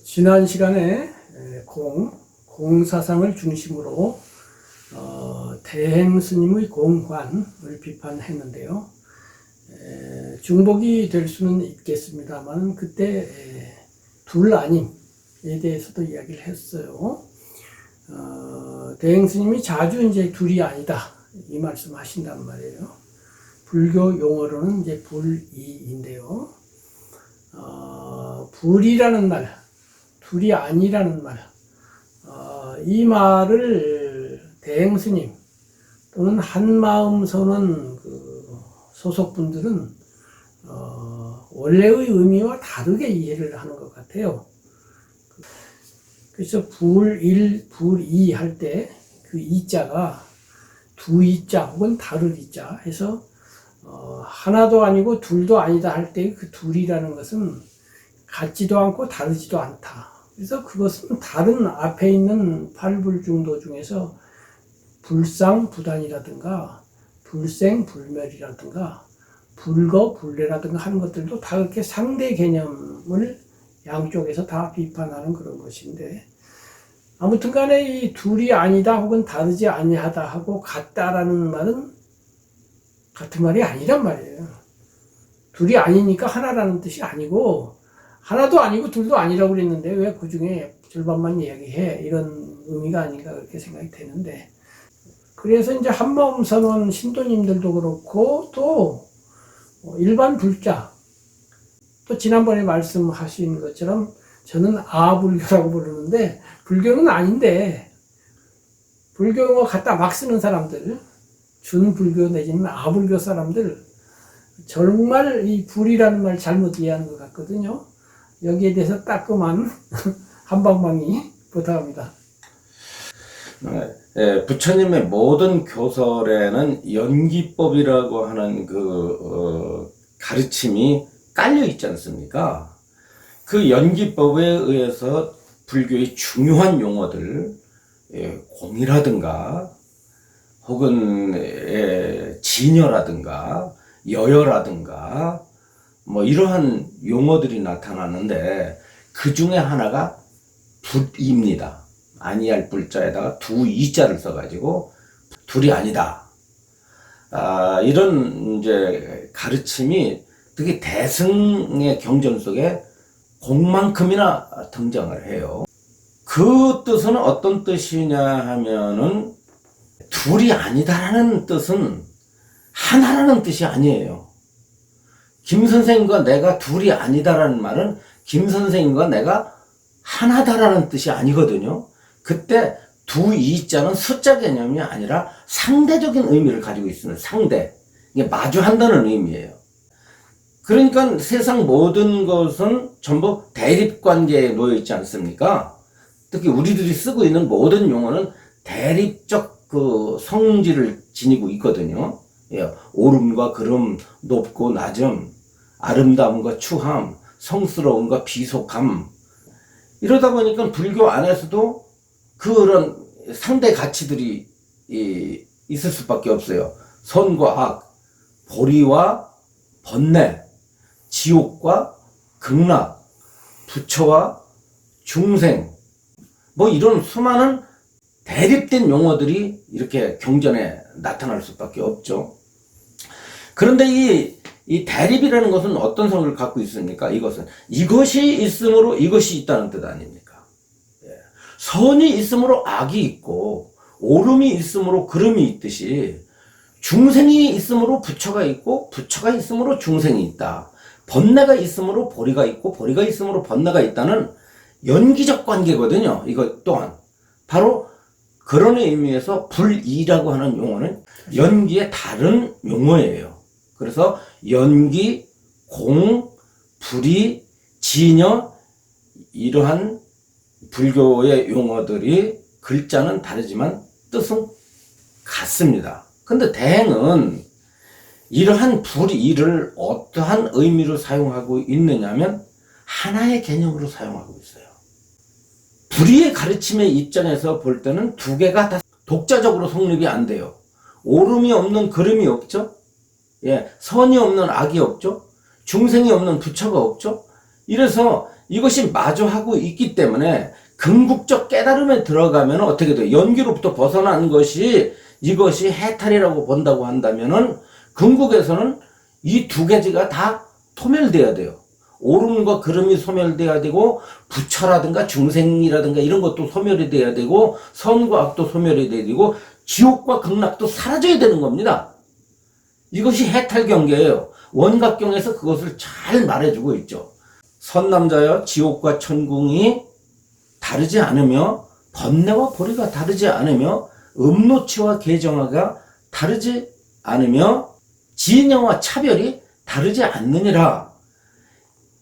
지난 시간에 공사상을 중심으로 대행 스님의 공관을 비판했는데요. 중복이 될 수는 있겠습니다만 그때 둘 아님에 대해서도 이야기를 했어요. 대행 스님이 자주 이제 둘이 아니다 이 말씀 하신단 말이에요. 불교 용어로는 이제 불이인데요. 불이라는 말, 둘이 아니라는 말, 이 말을 대행 스님 또는 한마음 선원 소속분들은 원래의 의미와 다르게 이해를 하는 것 같아요. 그래서 불일, 불이 할 때 그 이자가 두 이자 혹은 다를 이자 해서 하나도 아니고 둘도 아니다 할 때 그 둘이라는 것은 같지도 않고 다르지도 않다. 그래서 그것은 다른 앞에 있는 팔불중도 중에서 불상부단이라든가 불생불멸이라든가 불거불례라든가 하는 것들도 다 그렇게 상대 개념을 양쪽에서 다 비판하는 그런 것인데, 아무튼 간에 이 둘이 아니다 혹은 다르지 아니하다 하고 같다라는 말은 같은 말이 아니란 말이에요. 둘이 아니니까 하나라는 뜻이 아니고, 하나도 아니고 둘도 아니라고 그랬는데 왜 그 중에 절반만 이야기해? 이런 의미가 아닌가 그렇게 생각이 되는데, 그래서 이제 한마음 선원 신도님들도 그렇고 또 일반 불자, 또 지난번에 말씀하신 것처럼 저는 아불교라고 부르는데 불교는 아닌데 불교 갖다 막 쓰는 사람들, 준불교 내지는 아불교 사람들 정말 이 불이라는 말 잘못 이해하는 것 같거든요. 여기에 대해서 따끔한 한방망이 부탁합니다. 부처님의 모든 교설에는 연기법이라고 하는 가르침이 깔려 있지 않습니까? 그 연기법에 의해서 불교의 중요한 용어들, 공이라든가 혹은 진여라든가 여여라든가 뭐 이러한 용어들이 나타나는데, 그 중에 하나가 불입니다. 아니할 불자에다가 두 이자를 써가지고 둘이 아니다. 이런 이제 가르침이 특히 대승의 경전 속에 공만큼이나 등장을 해요. 그 뜻은 어떤 뜻이냐 하면은 둘이 아니다라는 뜻은 하나라는 뜻이 아니에요. 김 선생님과 내가 둘이 아니다라는 말은 김 선생님과 내가 하나다라는 뜻이 아니거든요. 그때 두 이자는 숫자 개념이 아니라 상대적인 의미를 가지고 있습니다. 상대. 이게 마주한다는 의미예요. 그러니까 세상 모든 것은 전부 대립관계에 놓여 있지 않습니까? 특히 우리들이 쓰고 있는 모든 용어는 대립적 성질을 지니고 있거든요. 옳음과 그름, 높고 낮음, 아름다움과 추함, 성스러움과 비속함. 이러다 보니까 불교 안에서도 그런 상대 가치들이 있을 수밖에 없어요. 선과 악, 보리와 번뇌, 지옥과 극락, 부처와 중생, 뭐 이런 수많은 대립된 용어들이 이렇게 경전에 나타날 수밖에 없죠. 그런데 이 대립이라는 것은 어떤 성을 갖고 있습니까? 이것이 있으므로 이것이 있다는 뜻 아닙니까? 선이 있으므로 악이 있고, 옳음이 있으므로 그름이 있듯이 중생이 있으므로 부처가 있고, 부처가 있으므로 중생이 있다. 번뇌가 있으므로 보리가 있고, 보리가 있으므로 번뇌가 있다는 연기적 관계거든요. 이것 또한 바로 그런 의미에서 불이라고 하는 용어는 연기의 다른 용어예요. 그래서 연기, 공, 불이, 진여, 이러한 불교의 용어들이 글자는 다르지만 뜻은 같습니다. 근데 대행은 이러한 불이를 어떠한 의미로 사용하고 있느냐면 하나의 개념으로 사용하고 있어요. 불이의 가르침의 입장에서 볼 때는 두 개가 다 독자적으로 성립이 안 돼요. 옳음이 없는 그름이 없죠. 선이 없는 악이 없죠. 중생이 없는 부처가 없죠. 이래서 이것이 마주하고 있기 때문에 궁극적 깨달음에 들어가면 어떻게 돼요? 연기로부터 벗어난 것이 이것이 해탈이라고 본다고 한다면은 궁극에서는 이 두 가지가 다 소멸돼야 돼요. 옳음과 그름이 소멸돼야 되고 부처라든가 중생이라든가 이런 것도 소멸이 돼야 되고 선과 악도 소멸이 돼야 되고 지옥과 극락도 사라져야 되는 겁니다. 이것이 해탈 경계예요. 원각경에서 그것을 잘 말해주고 있죠. 선남자여 지옥과 천궁이 다르지 않으며 번뇌와 보리가 다르지 않으며 음노치와 계정화가 다르지 않으며 진영과 차별이 다르지 않느니라.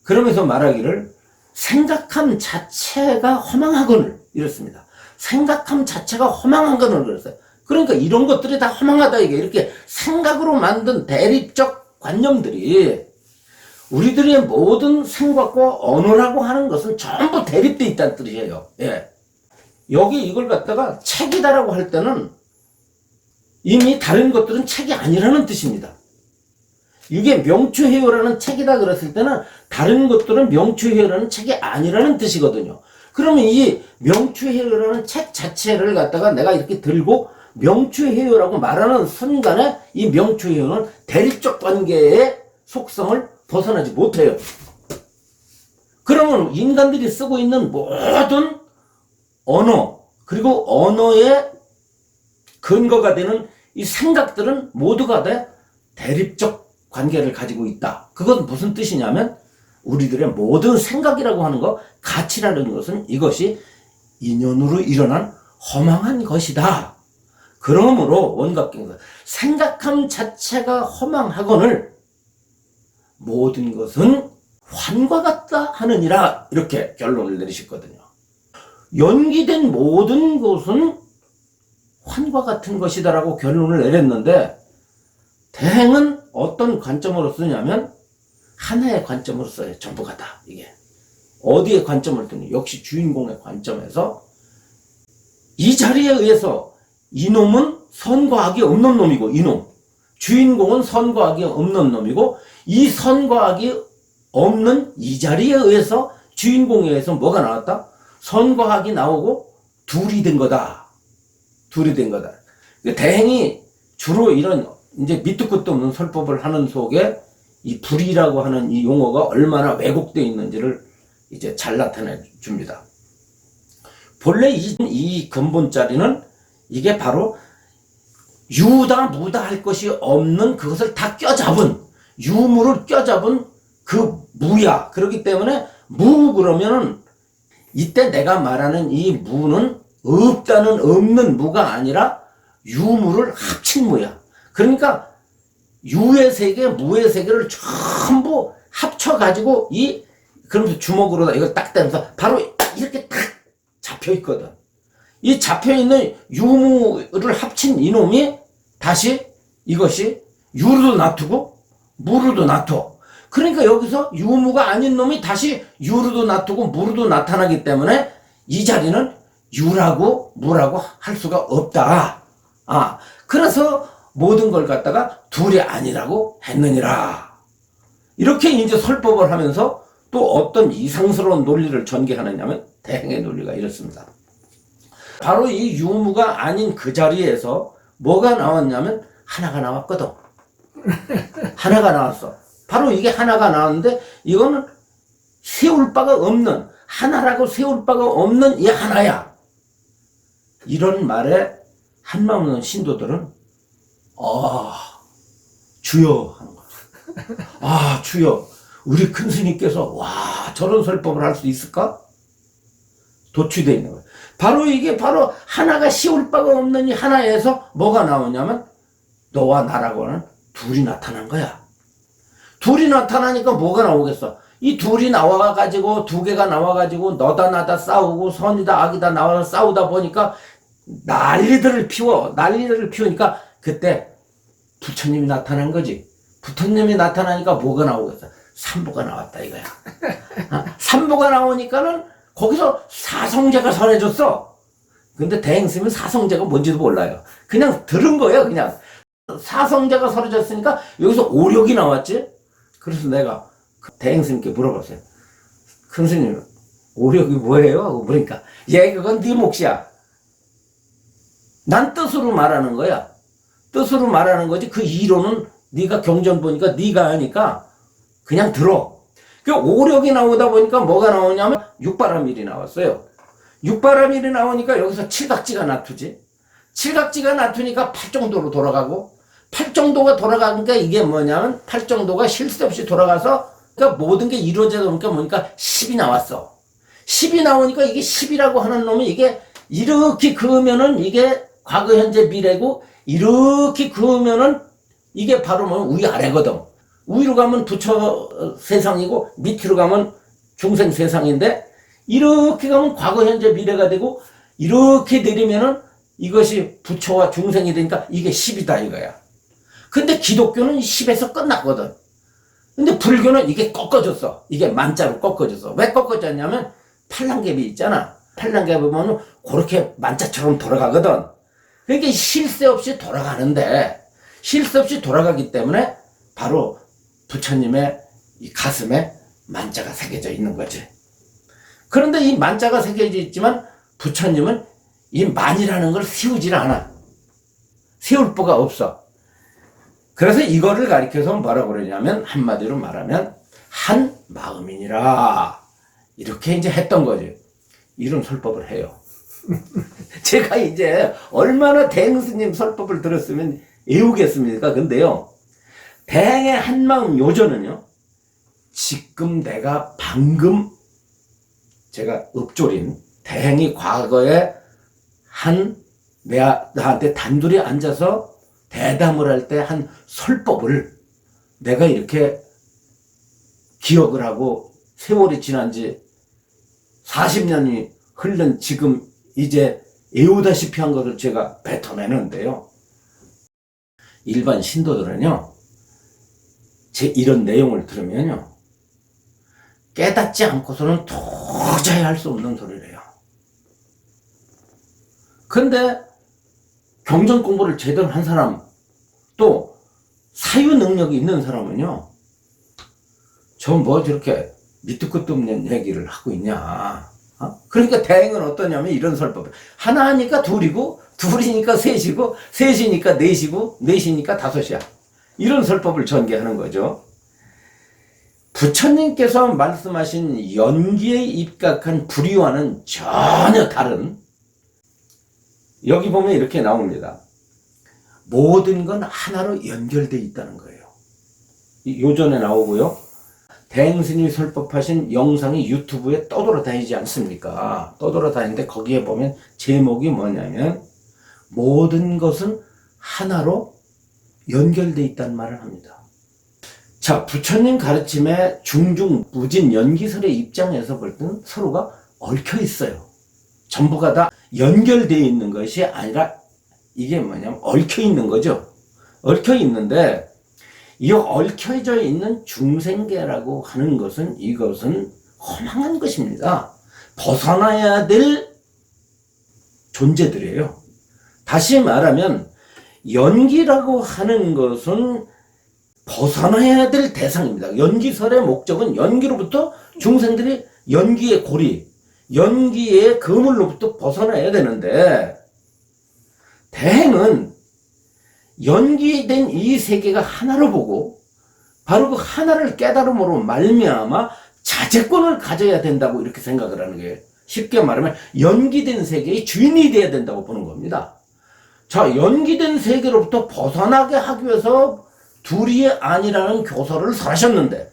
그러면서 말하기를 생각함 자체가 허망하거늘 이렇습니다. 생각함 자체가 허망하거늘 그랬어요. 그러니까 이런 것들이 다 허망하다 이게 이렇게 생각으로 만든 대립적 관념들이 우리들의 모든 생각과 언어라고 하는 것은 전부 대립돼 있다는 뜻이에요. 예. 여기 이걸 갖다가 책이다라고 할 때는 이미 다른 것들은 책이 아니라는 뜻입니다. 이게 명추해요라는 책이다 그랬을 때는 다른 것들은 명추해요라는 책이 아니라는 뜻이거든요. 그러면 이 명추해요라는 책 자체를 갖다가 내가 이렇게 들고 명추해요라고 말하는 순간에 이 명추해요는 대립적 관계의 속성을 벗어나지 못해요. 그러면 인간들이 쓰고 있는 모든 언어 그리고 언어의 근거가 되는 이 생각들은 모두가 다 대립적 관계를 가지고 있다. 그건 무슨 뜻이냐면 우리들의 모든 생각이라고 하는 거, 가치라는 것은 이것이 인연으로 일어난 허망한 것이다. 그러므로 원각경에서 생각함 자체가 허망하거늘 모든 것은 환과 같다 하느니라 이렇게 결론을 내리셨거든요. 연기된 모든 것은 환과 같은 것이다라고 결론을 내렸는데 대행은 어떤 관점으로 쓰냐면 하나의 관점으로 써요. 전부가 다 이게 어디에 관점을 두냐 역시 주인공의 관점에서 이 자리에 의해서 이놈은 선과 악이 없는 놈이고 이놈 주인공은 선과 악이 없는 놈이고 이 선과 악이 없는 이 자리에 의해서 주인공에 의해서 뭐가 나왔다? 선과 악이 나오고 둘이 된 거다. 둘이 된 거다. 대행이 주로 이런 이제 밑도 끝도 없는 설법을 하는 속에 이 불이라고 하는 이 용어가 얼마나 왜곡되어 있는지를 이제 잘 나타내 줍니다. 본래 이 근본자리는 이게 바로 유다 무다 할 것이 없는 그것을 다 껴잡은 유무를 껴잡은 그 무야. 그렇기 때문에 무 그러면은 이때 내가 말하는 이 무는 없다는 없는 무가 아니라 유무를 합친 무야. 그러니까 유의 세계, 무의 세계를 전부 합쳐가지고 그러면서 주먹으로 이걸 딱 때면서 바로 이렇게 딱 잡혀 있거든. 이 잡혀 있는 유무를 합친 이놈이 다시 이것이 유로도 놔두고 무로도 놔둬. 그러니까 여기서 유무가 아닌 놈이 다시 유로도 놔두고 무로도 나타나기 때문에 이 자리는 유라고 무라고 할 수가 없다. 그래서 모든 걸 갖다가 둘이 아니라고 했느니라. 이렇게 이제 설법을 하면서 또 어떤 이상스러운 논리를 전개하느냐면 대행의 논리가 이렇습니다. 바로 이 유무가 아닌 그 자리에서 뭐가 나왔냐면 하나가 나왔거든. 하나가 나왔어. 바로 이게 하나가 나왔는데 이거는 세울 바가 없는 하나라고 세울 바가 없는 이 하나야. 이런 말에 한마음 없는 신도들은 주여 하는 거야. 주여 우리 큰 스님께서 저런 설법을 할 수 있을까? 도취되어 있는 거야. 바로 이게 바로 하나가 씌울 바가 없는 이 하나에서 뭐가 나오냐면 너와 나라고는 둘이 나타난 거야. 둘이 나타나니까 뭐가 나오겠어? 이 둘이 나와가지고 두 개가 나와가지고 너다 나다 싸우고 선이다 악이다 나와서 싸우다 보니까 난리들을 피우니까 그때 부처님이 나타난 거지. 부처님이 나타나니까 뭐가 나오겠어? 삼보가 나왔다 이거야. 삼보가 나오니까는 거기서 사성제가 설해줬어. 근데 대행스님은 사성제가 뭔지도 몰라요. 그냥 들은 거예요. 그냥 사성제가 설해줬으니까 여기서 오력이 나왔지. 그래서 내가 대행스님께 물어봤어요. 큰 스님, 오력이 뭐예요? 하고 그러니까, 예, 그건 네 몫이야. 난 뜻으로 말하는 거야. 뜻으로 말하는 거지. 그 이론은 네가 경전 보니까 네가 하니까 그냥 들어. 그 오력이 나오다 보니까 뭐가 나오냐면 육바라밀이 나왔어요. 육바라밀이 나오니까 여기서 칠각지가 나투지. 칠각지가 나투니까 팔정도로 돌아가고, 팔정도가 돌아가니까 이게 뭐냐면 팔정도가 쉴 새 없이 돌아가서, 그러니까 모든 게 이루어지다 보니까 뭐니까 10이 나왔어. 10이 나오니까 이게 10이라고 하는 놈이 이게 이렇게 그으면은 이게 과거 현재 미래고, 이렇게 그으면은 이게 바로 뭐 위아래거든. 위로 가면 부처 세상이고 밑으로 가면 중생 세상인데, 이렇게 가면 과거 현재 미래가 되고, 이렇게 내리면은 이것이 부처와 중생이 되니까 이게 10이다 이거야. 근데 기독교는 10에서 끝났거든. 근데 불교는 이게 꺾어졌어. 이게 만자로 꺾어졌어. 왜 꺾어졌냐면 팔랑갭이 있잖아. 팔랑갭을 보면 그렇게 만자처럼 돌아가거든. 그러니까 쉴 새 없이 돌아가는데, 쉴 새 없이 돌아가기 때문에 바로 부처님의 이 가슴에 만자가 새겨져 있는 거지. 그런데 이 만자가 새겨져 있지만 부처님은 이 만이라는 걸 세우질 않아. 세울 바가 없어. 그래서 이거를 가리켜서 뭐라고 그러냐면, 한마디로 말하면 한 마음이니라, 이렇게 이제 했던 거지. 이런 설법을 해요. 제가 이제 얼마나 대행스님 설법을 들었으면 애우겠습니까? 근데요, 대행의 한마음 요전은요, 지금 내가 방금 제가 읊조린 대행이 과거에 나한테 단둘이 앉아서 대담을 할 때 한 설법을 내가 이렇게 기억을 하고, 세월이 지난 지 40년이 흘른 지금 이제 애우다시피 한 것을 제가 뱉어내는데요. 일반 신도들은요, 제 이런 내용을 들으면요, 깨닫지 않고서는 도저히 할 수 없는 소리래요. 근데 경전 공부를 제대로 한 사람, 또 사유 능력이 있는 사람은요, 저 뭐 저렇게 밑도 끝도 없는 얘기를 하고 있냐. 그러니까 대행은 어떠냐면 이런 설법. 하나 하니까 둘이고, 둘이니까 셋이고, 셋이니까 넷이고, 넷이니까 다섯이야. 이런 설법을 전개하는 거죠. 부처님께서 말씀하신 연기에 입각한 불의와는 전혀 다른, 여기 보면 이렇게 나옵니다. 모든 건 하나로 연결되어 있다는 거예요. 요전에 나오고요. 대행스님이 설법하신 영상이 유튜브에 떠돌아다니지 않습니까? 떠돌아다니는데 거기에 보면 제목이 뭐냐면, 모든 것은 하나로 연결되어 있다는 말을 합니다. 자, 부처님 가르침의 중중 무진 연기설의 입장에서 볼 때는 서로가 얽혀 있어요. 전부가 다 연결되어 있는 것이 아니라 이게 뭐냐면 얽혀 있는 거죠. 얽혀 있는데, 이 얽혀져 있는 중생계라고 하는 것은, 이것은 허망한 것입니다. 벗어나야 될 존재들이에요. 다시 말하면 연기라고 하는 것은 벗어나야 될 대상입니다. 연기설의 목적은 연기로부터 중생들이 연기의 고리, 연기의 그물로부터 벗어나야 되는데, 대행은 연기된 이 세계가 하나로 보고 바로 그 하나를 깨달음으로 말미암아 자제권을 가져야 된다고 이렇게 생각을 하는 거예요. 쉽게 말하면 연기된 세계의 주인이 되어야 된다고 보는 겁니다. 자, 연기된 세계로부터 벗어나게 하기 위해서 둘이 아니라는 교설을 설하셨는데,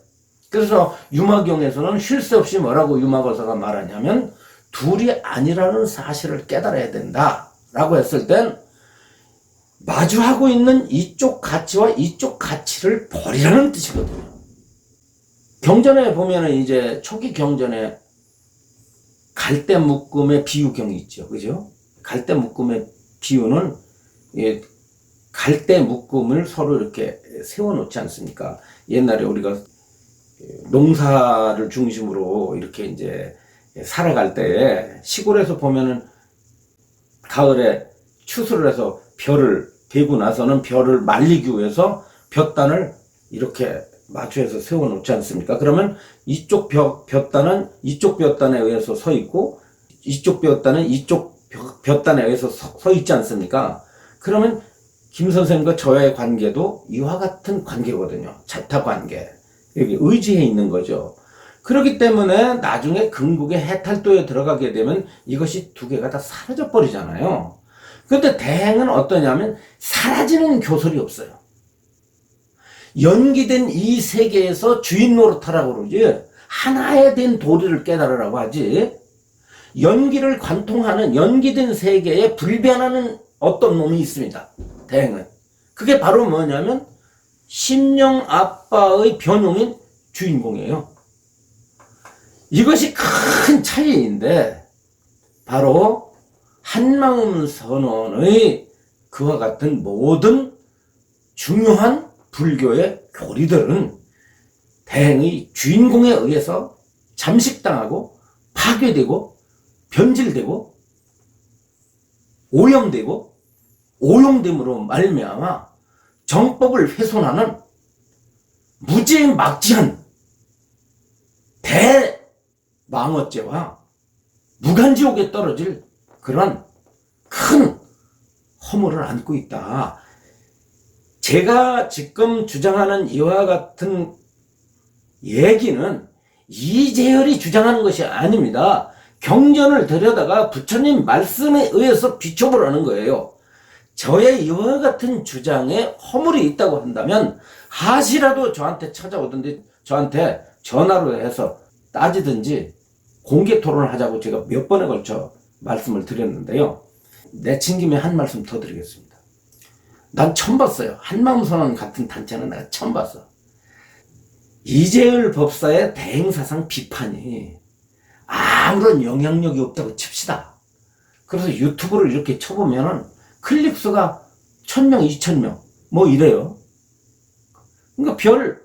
그래서 유마경에서는 쉴 새 없이 뭐라고 유마거사가 말하냐면, 둘이 아니라는 사실을 깨달아야 된다라고 했을 땐 마주하고 있는 이쪽 가치와 이쪽 가치를 버리라는 뜻이거든요. 경전에 보면은 이제 초기 경전에 갈대 묶음의 비유경이 있죠. 그죠? 갈대 묶음의 비유는, 갈대 묶음을 서로 이렇게 세워놓지 않습니까? 옛날에 우리가 농사를 중심으로 이렇게 이제 살아갈 때 시골에서 보면은 가을에 추수를 해서 벼를 베고 나서는 벼를 말리기 위해서 볕단을 이렇게 마주해서 세워놓지 않습니까? 그러면 이쪽 볕단은 이쪽 볕단에 의해서 서 있고 이쪽 볕단은 이쪽 볕단에 의해서 서 있지 않습니까? 그러면 김 선생님과 저의 관계도 이와 같은 관계거든요. 자타 관계. 여기 의지해 있는 거죠. 그렇기 때문에 나중에 금국의 해탈도에 들어가게 되면 이것이 두 개가 다 사라져 버리잖아요. 그런데 대행은 어떠냐면 사라지는 교설이 없어요. 연기된 이 세계에서 주인 노릇하라고 그러지 하나에 된 도리를 깨달으라고 하지 연기를 관통하는 연기된 세계에 불변하는 어떤 놈이 있습니다. 대행은. 그게 바로 뭐냐면 심령 아빠의 변용인 주인공이에요. 이것이 큰 차이인데 바로 한마음 선언의 그와 같은 모든 중요한 불교의 교리들은 대행의 주인공에 의해서 잠식당하고 파괴되고 변질되고 오염되고 오용됨으로 말미암아 정법을 훼손하는 무지막지한 대망어죄와 무간지옥에 떨어질 그런 큰 허물을 안고 있다. 제가 지금 주장하는 이와 같은 얘기는 이재열이 주장하는 것이 아닙니다. 경전을 들여다가 부처님 말씀에 의해서 비춰보라는 거예요. 저의 이와 같은 주장에 허물이 있다고 한다면 하시라도 저한테 찾아오든지 저한테 전화로 해서 따지든지 공개 토론을 하자고 제가 몇 번에 걸쳐 말씀을 드렸는데요. 내친 김에 한 말씀 더 드리겠습니다. 난 처음 봤어요. 한마음선언 같은 단체는 내가 처음 봤어. 이재열 법사의 대행사상 비판이 아무런 영향력이 없다고 칩시다. 그래서 유튜브를 이렇게 쳐보면은 클릭수가 1000명, 2000명 뭐 이래요. 그러니까 별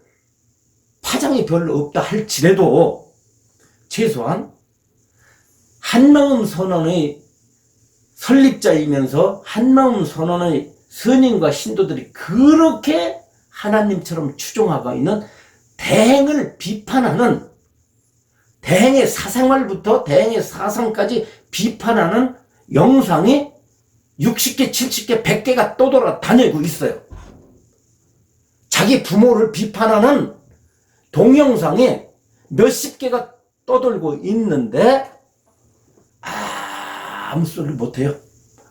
파장이 별로 없다 할지라도 최소한 한마음 선언의 설립자이면서 한마음 선언의 스님과 신도들이 그렇게 하나님처럼 추종하고 있는 대행을 비판하는 대행의 사생활부터 대행의 사상까지 비판하는 영상이 60개, 70개, 100개가 떠돌아다니고 있어요. 자기 부모를 비판하는 동영상이 몇십 개가 떠돌고 있는데 아무 소리를 못해요.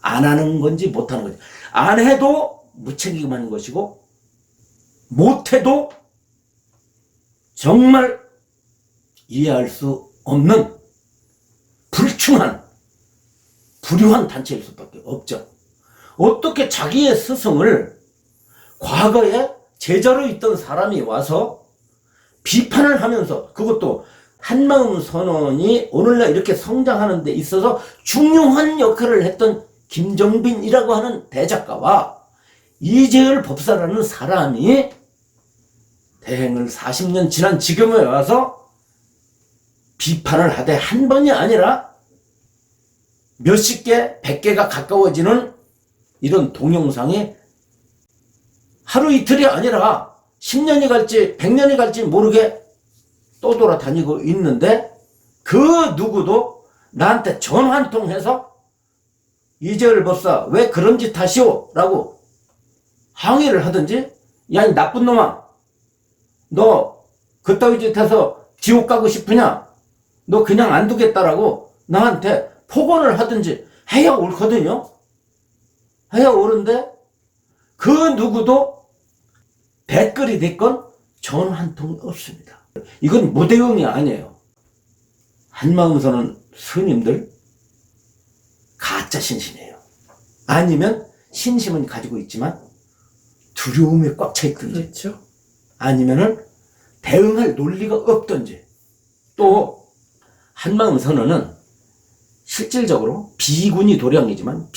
안 하는 건지 못하는 건지. 안 해도 무책임한 것이고 못해도 정말 이해할 수 없는 불충한 불효한 단체일 수밖에 없죠. 어떻게 자기의 스승을 과거에 제자로 있던 사람이 와서 비판을 하면서 그것도 한마음 선언이 오늘날 이렇게 성장하는 데 있어서 중요한 역할을 했던 김정빈이라고 하는 대작가와 이재열 법사라는 사람이 대행을 40년 지난 지금에 와서 비판을 하되 한 번이 아니라 몇십 개, 100개가 가까워지는 이런 동영상이 하루 이틀이 아니라 10년이 갈지 100년이 갈지 모르게 떠돌아다니고 있는데 그 누구도 나한테 전화 한 통 해서 이재열 법사 왜 그런 짓 하시오? 라고 항의를 하든지 야 이 나쁜 놈아 너 그따위 짓 해서 지옥 가고 싶으냐? 너 그냥 안 두겠다라고 나한테 폭언을 하든지 해야 옳거든요. 해야 옳은데 그 누구도 댓글이 됐건 전화 한 통 없습니다. 이건 무대응이 아니에요. 한마음선언 스님들 가짜 신심이에요. 아니면 신심은 가지고 있지만 두려움에 꽉 차 있든지 그렇죠. 아니면은 대응할 논리가 없든지. 또 한마음선언은 실질적으로 비군이 도량이지만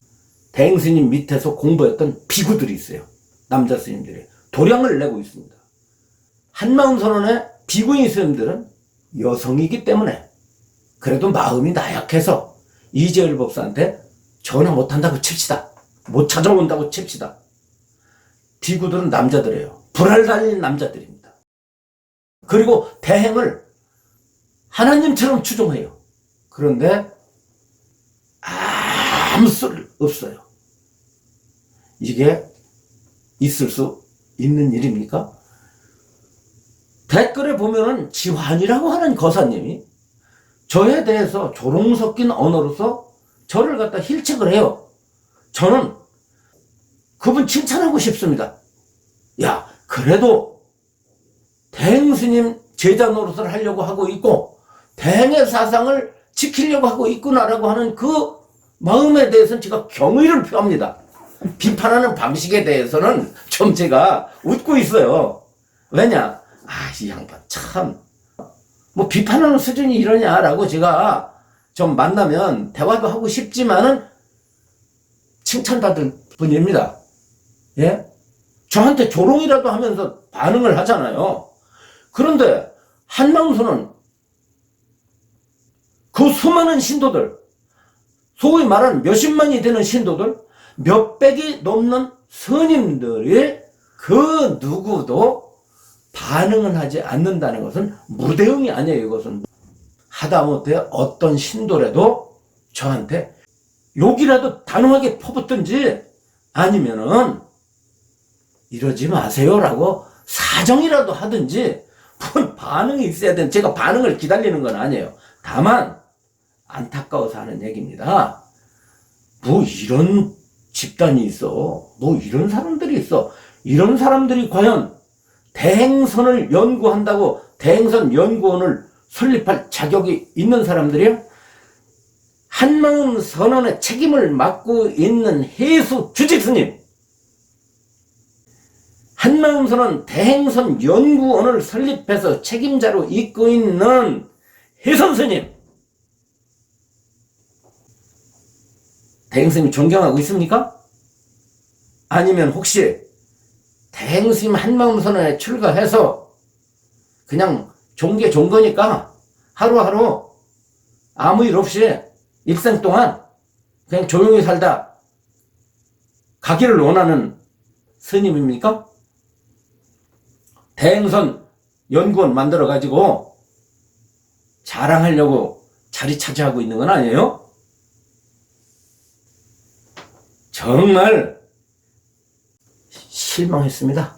대행스님 밑에서 공부했던 비구들이 있어요. 남자 스님들이 도량을 내고 있습니다. 한마음선언의 비구인 스님들은 여성이기 때문에 그래도 마음이 나약해서 이재열 법사한테 전화 못한다고 칩시다. 못 찾아온다고 칩시다. 비구들은 남자들이에요. 불알 달린 남자들입니다. 그리고 대행을 하나님처럼 추종해요. 그런데 아무 소리 없어요. 이게 있을 수 있는 일입니까? 댓글에 보면은 지환이라고 하는 거사님이 저에 대해서 조롱 섞인 언어로서 저를 갖다 힐책을 해요. 저는 그분 칭찬하고 싶습니다. 야, 그래도 대행 스님 제자 노릇을 하려고 하고 있고 대행의 사상을 지키려고 하고 있구나라고 하는 그 마음에 대해서는 제가 경의를 표합니다. 비판하는 방식에 대해서는 좀 제가 웃고 있어요. 왜냐? 이 양반 참 뭐 비판하는 수준이 이러냐라고 제가 좀 만나면 대화도 하고 싶지만은 칭찬받을 분입니다. 예? 저한테 조롱이라도 하면서 반응을 하잖아요. 그런데 한망소는 그 수많은 신도들, 소위 말하는 몇십만이 되는 신도들, 몇백이 넘는 스님들이 그 누구도 반응을 하지 않는다는 것은 무대응이 아니에요. 이것은 하다못해 어떤 신도라도 저한테 욕이라도 단호하게 퍼붓든지 아니면은 이러지 마세요라고 사정이라도 하든지 뭔 반응이 있어야 되는, 제가 반응을 기다리는 건 아니에요. 다만 안타까워서 하는 얘기입니다. 뭐 이런 집단이 있어, 뭐 이런 사람들이 있어, 이런 사람들이 과연 대행선을 연구한다고 대행선 연구원을 설립할 자격이 있는 사람들이야? 한마음 선언의 책임을 맡고 있는 해수 주직스님, 한마음 선언 대행선 연구원을 설립해서 책임자로 있고 있는 해선스님, 대행스님 존경하고 있습니까? 아니면 혹시 대행스님 한마음 선언에 출가해서 그냥 종계 좋은 거니까 하루하루 아무 일 없이 일생 동안 그냥 조용히 살다 가기를 원하는 스님입니까? 대행선 연구원 만들어가지고 자랑하려고 자리 차지하고 있는 건 아니에요? 정말 실망했습니다.